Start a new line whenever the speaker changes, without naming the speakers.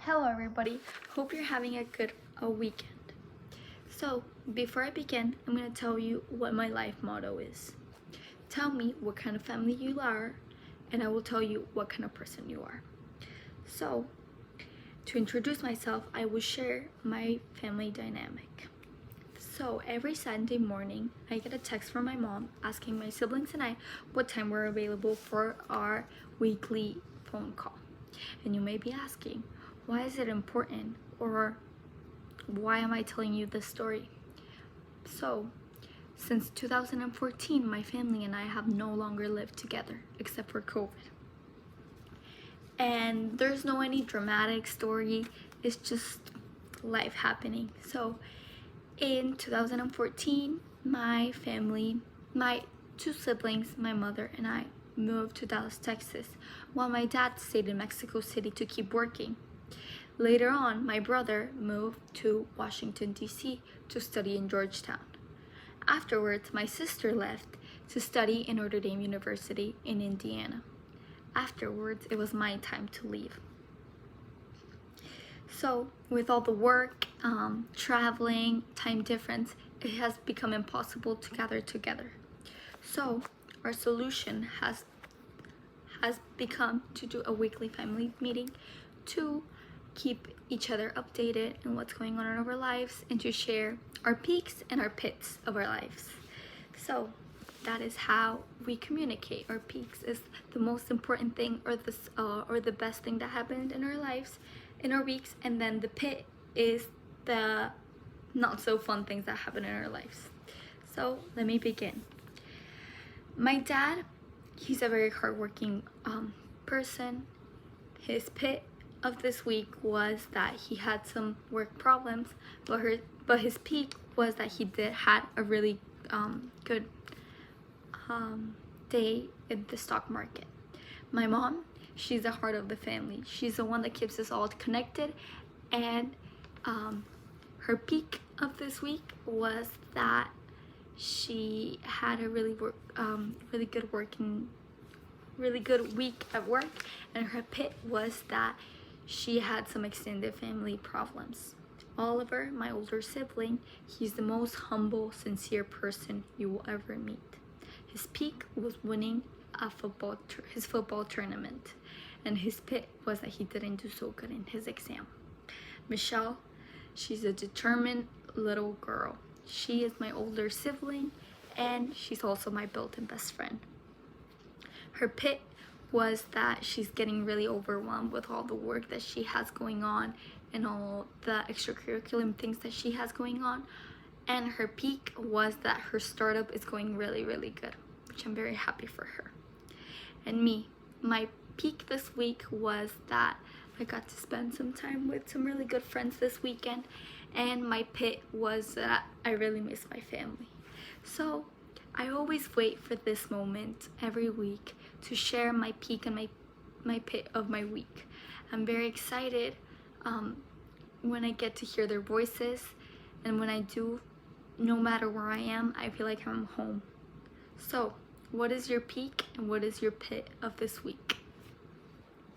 Hello everybody, hope you're having a good weekend. So before I begin, I'm going to tell you what my life motto is. Tell me what kind of family you are and I will tell you what kind of person you are. So to introduce myself, I will share my family dynamic. So every Sunday morning, I get a text from my mom asking my siblings and I what time we're available for our weekly phone call. And you may be asking, why is it important? Or why am I telling you this story? So, since 2014, my family and I have no longer lived together except for COVID. And there's no any dramatic story, it's just life happening. So, in 2014, my family, my two siblings, my mother and I moved to Dallas, Texas, while my dad stayed in Mexico City to keep working. Later on, my brother moved to Washington, D.C. to study in Georgetown. Afterwards, my sister left to study in Notre Dame University in Indiana. Afterwards, it was my time to leave. So, with all the work, traveling, time difference, it has become impossible to gather together. So, our solution has become to do a weekly family meeting to keep each other updated on what's going on in our lives and to share our peaks and our pits of our lives. So that is how we communicate. Our peaks is the most important thing or the best thing that happened in our lives, in our weeks, and then the pit is the not so fun things that happen in our lives. So let me begin. My dad, he's a very hardworking person. His pit of this week was that he had some work problems, but his peak was that he had a really good day in the stock market. My mom, she's the heart of the family. She's the one that keeps us all connected, and her peak of this week was that she had a really good week at work, and her pit was that she had some extended family problems. Oliver, my older sibling, he's the most humble, sincere person you will ever meet. His peak was winning his football tournament, and his pit was that he didn't do so good in his exam. Michelle, she's a determined little girl. She is my older sibling, and she's also my built-in best friend. Her pit was that she's getting really overwhelmed with all the work that she has going on and all the extracurricular things that she has going on. And her peak was that her startup is going really, really good, which I'm very happy for her. And me, my peak this week was that I got to spend some time with some really good friends this weekend, and my pit was that I really miss my family. So I always wait for this moment every week to share my peak and my pit of my week. I'm very excited when I get to hear their voices, and when I do, no matter where I am, I feel like I'm home. So, what is your peak and what is your pit of this week?